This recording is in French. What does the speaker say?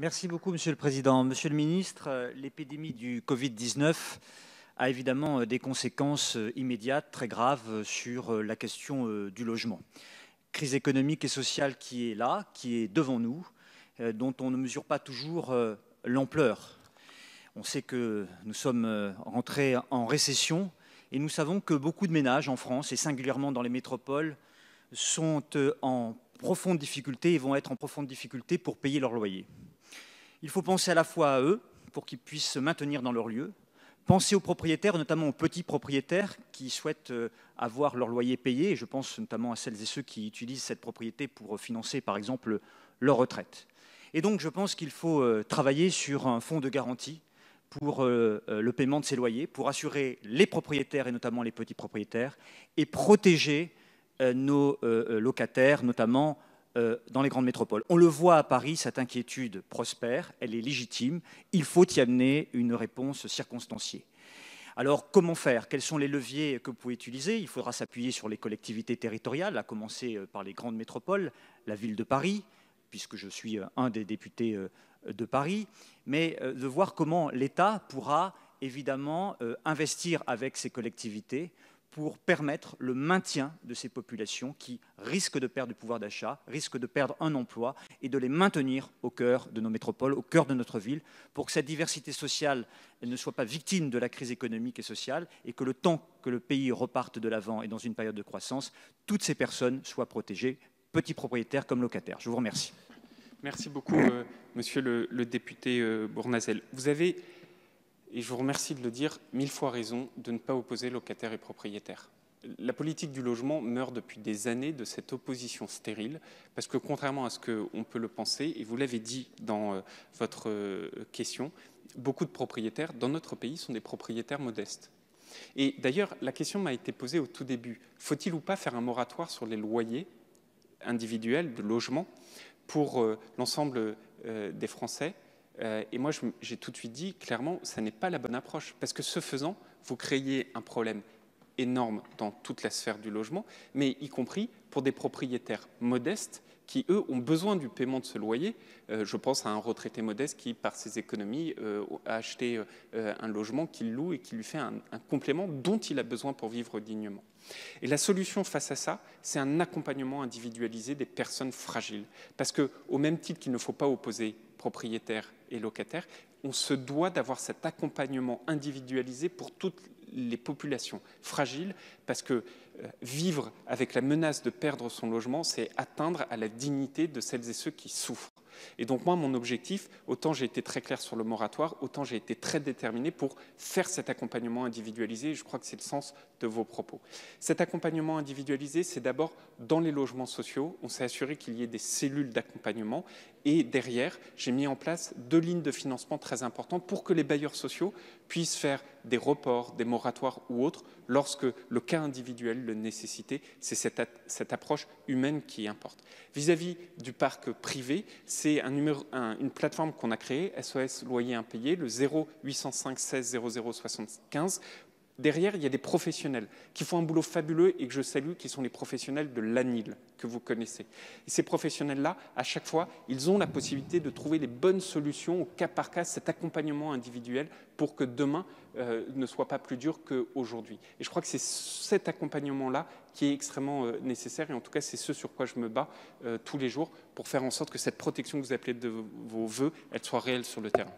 Merci beaucoup, Monsieur le Président. Monsieur le Ministre, l'épidémie du Covid-19 a évidemment des conséquences immédiates, très graves, sur la question du logement. Crise économique et sociale qui est là, qui est devant nous, dont on ne mesure pas toujours l'ampleur. On sait que nous sommes rentrés en récession et nous savons que beaucoup de ménages en France, et singulièrement dans les métropoles, sont en profonde difficulté et vont être en profonde difficulté pour payer leur loyer. Il faut penser à la fois à eux, pour qu'ils puissent se maintenir dans leur lieu, penser aux propriétaires, notamment aux petits propriétaires qui souhaitent avoir leur loyer payé, et je pense notamment à celles et ceux qui utilisent cette propriété pour financer, par exemple, leur retraite. Et donc, je pense qu'il faut travailler sur un fonds de garantie pour le paiement de ces loyers, pour assurer les propriétaires, et notamment les petits propriétaires, et protéger nos locataires, notamment dans les grandes métropoles. On le voit à Paris, cette inquiétude prospère, elle est légitime, il faut y amener une réponse circonstanciée. Alors, comment faire? Quels sont les leviers que vous pouvez utiliser? Il faudra s'appuyer sur les collectivités territoriales, à commencer par les grandes métropoles, la ville de Paris, puisque je suis un des députés de Paris, mais de voir comment l'État pourra évidemment investir avec ces collectivités pour permettre le maintien de ces populations qui risquent de perdre du pouvoir d'achat, risquent de perdre un emploi, et de les maintenir au cœur de nos métropoles, au cœur de notre ville, pour que cette diversité sociale ne soit pas victime de la crise économique et sociale, et que le temps que le pays reparte de l'avant et dans une période de croissance, toutes ces personnes soient protégées, petits propriétaires comme locataires. Je vous remercie. Merci beaucoup, monsieur le député Bournazel. Vous avez, et je vous remercie de le dire, 1000 fois raison de ne pas opposer locataires et propriétaires. La politique du logement meurt depuis des années de cette opposition stérile, parce que contrairement à ce qu'on peut le penser, et vous l'avez dit dans votre question, beaucoup de propriétaires dans notre pays sont des propriétaires modestes. Et d'ailleurs, la question m'a été posée au tout début. Faut-il ou pas faire un moratoire sur les loyers individuels de logement pour l'ensemble des Français? Et moi, j'ai tout de suite dit, clairement, ça n'est pas la bonne approche. Parce que ce faisant, vous créez un problème énorme dans toute la sphère du logement, mais y compris pour des propriétaires modestes qui, eux, ont besoin du paiement de ce loyer. Je pense à un retraité modeste qui, par ses économies, a acheté un logement qu'il loue et qui lui fait un complément dont il a besoin pour vivre dignement. Et la solution face à ça, c'est un accompagnement individualisé des personnes fragiles. Parce qu'au même titre qu'il ne faut pas opposer propriétaires et locataires, on se doit d'avoir cet accompagnement individualisé pour toutes les populations fragiles, parce que vivre avec la menace de perdre son logement, c'est atteindre à la dignité de celles et ceux qui souffrent. Et donc moi, mon objectif, autant j'ai été très clair sur le moratoire, autant j'ai été très déterminé pour faire cet accompagnement individualisé, et je crois que c'est le sens de vos propos. Cet accompagnement individualisé, c'est d'abord dans les logements sociaux, on s'est assuré qu'il y ait des cellules d'accompagnement, et derrière, j'ai mis en place 2 lignes de financement très importantes pour que les bailleurs sociaux puissent faire des reports, des moratoires ou autres, lorsque le cas individuel le nécessitait. C'est cette approche humaine qui importe. Vis-à-vis du parc privé, c'est une plateforme qu'on a créée, SOS Loyer Impayé, le 0805 16 00 75. Derrière, il y a des professionnels qui font un boulot fabuleux et que je salue, qui sont les professionnels de l'ANIL, que vous connaissez. Et ces professionnels-là, à chaque fois, ils ont la possibilité de trouver les bonnes solutions au cas par cas, cet accompagnement individuel pour que demain ne soit pas plus dur qu'aujourd'hui. Et je crois que c'est cet accompagnement-là qui est extrêmement nécessaire, et en tout cas, c'est ce sur quoi je me bats tous les jours pour faire en sorte que cette protection que vous appelez de vos voeux, elle soit réelle sur le terrain.